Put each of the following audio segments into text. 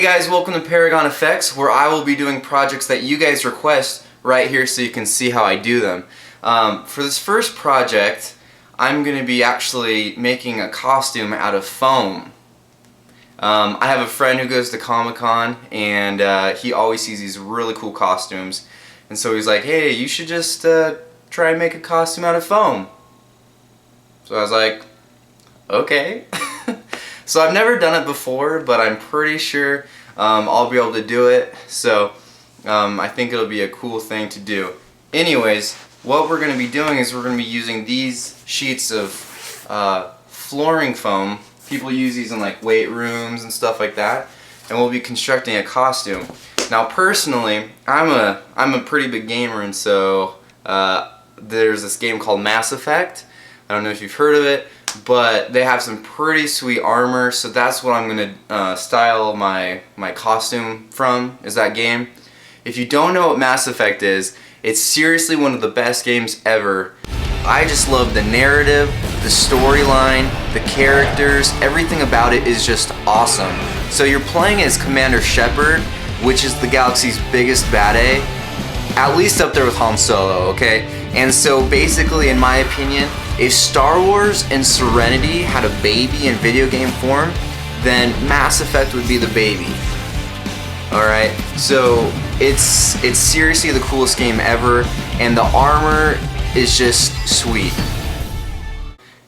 guys, welcome to Paragon FX, where I will be doing projects that you guys request right here so you can see how I do them. For this first project, I'm going to be actually making a costume out of foam. I have a friend who goes to Comic-Con and he always sees these really cool costumes, and so he's like, hey, you should just try and make a costume out of foam. So I was like, okay. So I've never done it before, but I'm pretty sure I'll be able to do it, so I think it'll be a cool thing to do. Anyways, what we're going to be doing is we're going to be using these sheets of flooring foam. People use these in like weight rooms and stuff like that, and we'll be constructing a costume. Now personally, I'm a pretty big gamer, and so there's this game called Mass Effect. I don't know if you've heard of it, but they have some pretty sweet armor, so that's what I'm going to style my costume from, is that game. If you don't know what Mass Effect is, it's seriously one of the best games ever. I just love the narrative, the storyline, the characters, everything about it is just awesome. So you're playing as Commander Shepard, which is the galaxy's biggest bad A, at least up there with Han Solo, okay? And so basically, in my opinion, if Star Wars and Serenity had a baby in video game form, then Mass Effect would be the baby. Alright, so it's seriously the coolest game ever, and the armor is just sweet.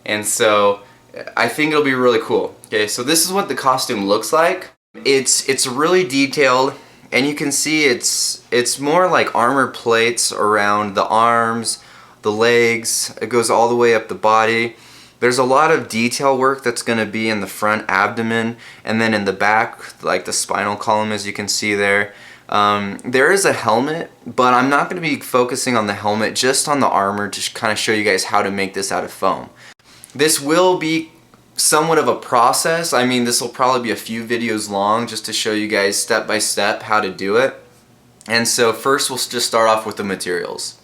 And so I think it'll be really cool. Okay, so this is what the costume looks like. It's really detailed, and you can see it's more like armor plates around the arms, the legs. It goes all the way up the body. There's a lot of detail work that's going to be in the front abdomen, and then in the back, like the spinal column, as you can see there. There is a helmet, but I'm not going to be focusing on the helmet, just on the armor, to kind of show you guys how to make this out of foam. This will be somewhat of a process. I mean, this will probably be a few videos long just to show you guys step by step how to do it. And so first we'll just start off with the materials.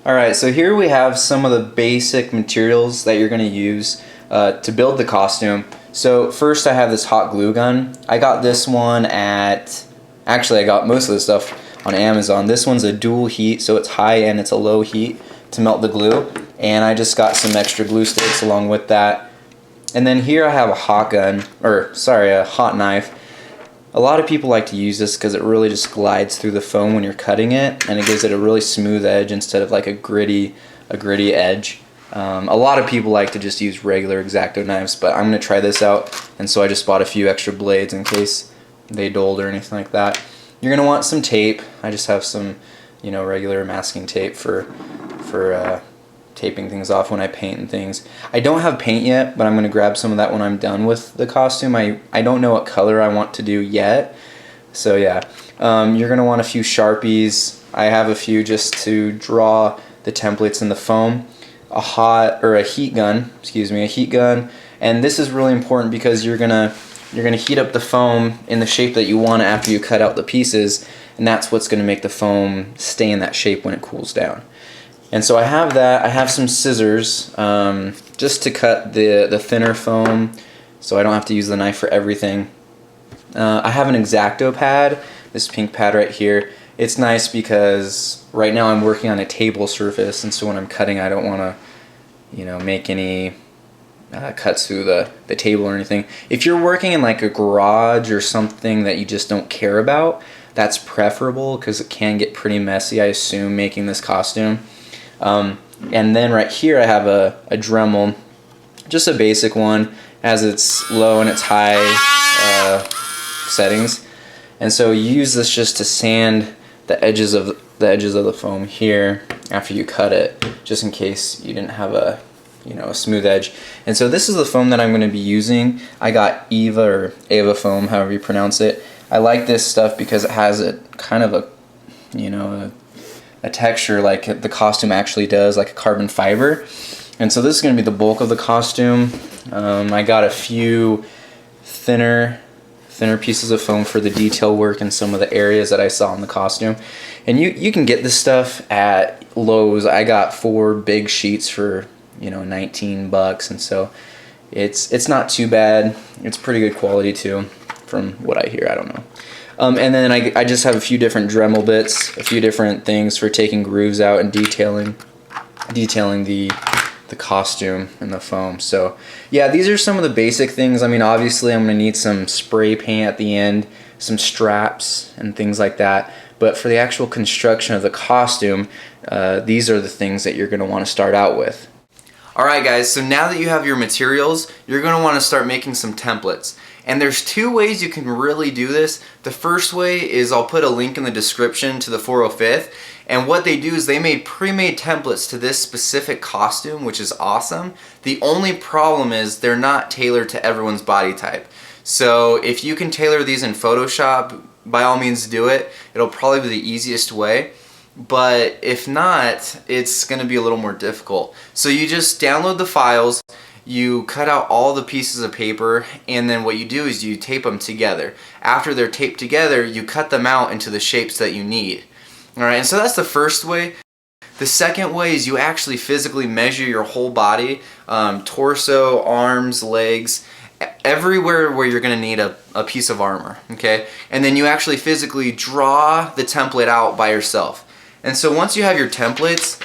Alright, so here we have some of the basic materials that you're going to use to build the costume. So first I have this hot glue gun. I got this one at... Actually, I got most of the stuff on Amazon. This one's a dual heat, so it's high and it's a low heat to melt the glue. And I just got some extra glue sticks along with that. And then here I have a hot gun, a hot knife. A lot of people like to use this because it really just glides through the foam when you're cutting it, and it gives it a really smooth edge instead of like a gritty edge. A lot of people like to just use regular X-Acto knives, but I'm going to try this out, and so I just bought a few extra blades in case they dulled or anything like that. You're going to want some tape. I just have some, regular masking tape for taping things off when I paint and things. I don't have paint yet, but I'm going to grab some of that when I'm done with the costume. I don't know what color I want to do yet, so yeah. You're going to want a few Sharpies. I have a few just to draw the templates in the foam. A heat gun, and this is really important because you're gonna heat up the foam in the shape that you want after you cut out the pieces, and that's what's going to make the foam stay in that shape when it cools down. And so I have that. I have some scissors just to cut the thinner foam so I don't have to use the knife for everything. I have an X-Acto pad, this pink pad right here. It's nice because right now I'm working on a table surface, and so when I'm cutting I don't want to make any cuts through the table or anything. If you're working in like a garage or something that you just don't care about, that's preferable because it can get pretty messy, I assume, making this costume. And then right here I have a Dremel, just a basic one, as its low and its high settings. And so you use this just to sand the edges of the foam here after you cut it, just in case you didn't have a smooth edge. And so this is the foam that I'm going to be using. I got Eva foam, however you pronounce it. I like this stuff because it has a kind of a texture like the costume actually does, like a carbon fiber. And so this is going to be the bulk of the costume. I got a few thinner pieces of foam for the detail work in some of the areas that I saw in the costume. And you can get this stuff at Lowe's. I got 4 big sheets for $19, and so it's not too bad. It's pretty good quality too, from what I hear. I don't know. And then I just have a few different Dremel bits, a few different things for taking grooves out and detailing the costume and the foam. So yeah, these are some of the basic things. I mean, obviously I'm gonna need some spray paint at the end, some straps and things like that. But for the actual construction of the costume, these are the things that you're gonna wanna start out with. Alright guys, so now that you have your materials, you're going to want to start making some templates. And there's two ways you can really do this. The first way is I'll put a link in the description to the 405th. And what they do is they made pre-made templates to this specific costume, which is awesome. The only problem is they're not tailored to everyone's body type. So if you can tailor these in Photoshop, by all means do it. It'll probably be the easiest way. But if not, it's going to be a little more difficult. So you just download the files, you cut out all the pieces of paper, and then what you do is you tape them together. After they're taped together, you cut them out into the shapes that you need. Alright, and so that's the first way. The second way is you actually physically measure your whole body, torso, arms, legs, everywhere where you're going to need a piece of armor. Okay, and then you actually physically draw the template out by yourself. And so once you have your templates,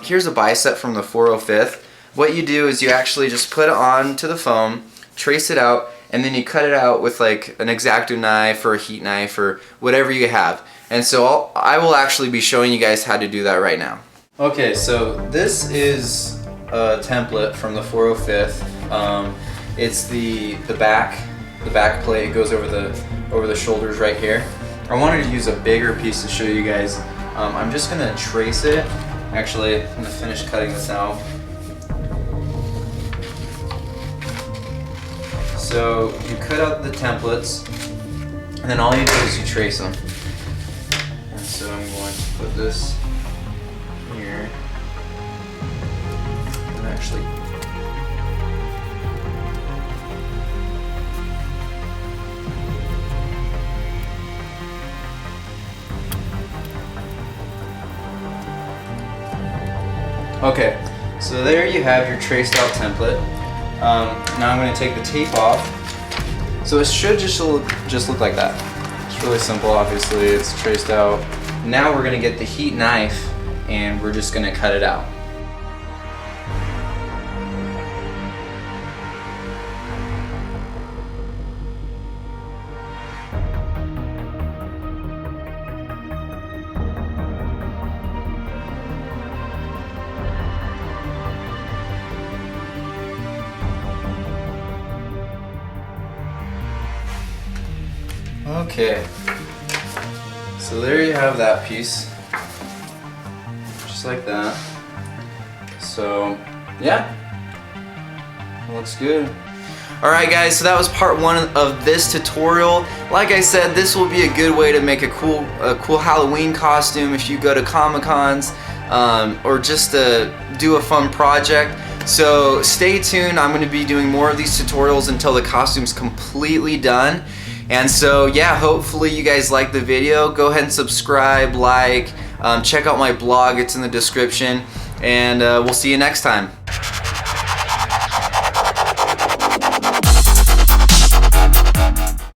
here's a bicep from the 405th. What you do is you actually just put it on to the foam, trace it out, and then you cut it out with like an X-Acto knife or a heat knife or whatever you have. And so I will actually be showing you guys how to do that right now. Okay, so this is a template from the 405th. It's the back plate. It goes over the shoulders right here. I wanted to use a bigger piece to show you guys. I'm just going to trace it. Actually, I'm going to finish cutting this out. So you cut out the templates, and then all you do is you trace them. And so I'm going to put this here. And actually okay, so there you have your traced out template. Now I'm going to take the tape off. So it should just look like that. It's really simple, obviously. It's traced out. Now we're going to get the heat knife and we're just going to cut it out. Okay, so there you have that piece, just like that. So yeah, it looks good. Alright guys, so that was part one of this tutorial. Like I said, this will be a good way to make a cool Halloween costume if you go to Comic-Cons, or just to do a fun project. So stay tuned, I'm going to be doing more of these tutorials until the costume's completely done. And so yeah, hopefully you guys like the video. Go ahead and subscribe, like, check out my blog, it's in the description, and we'll see you next time.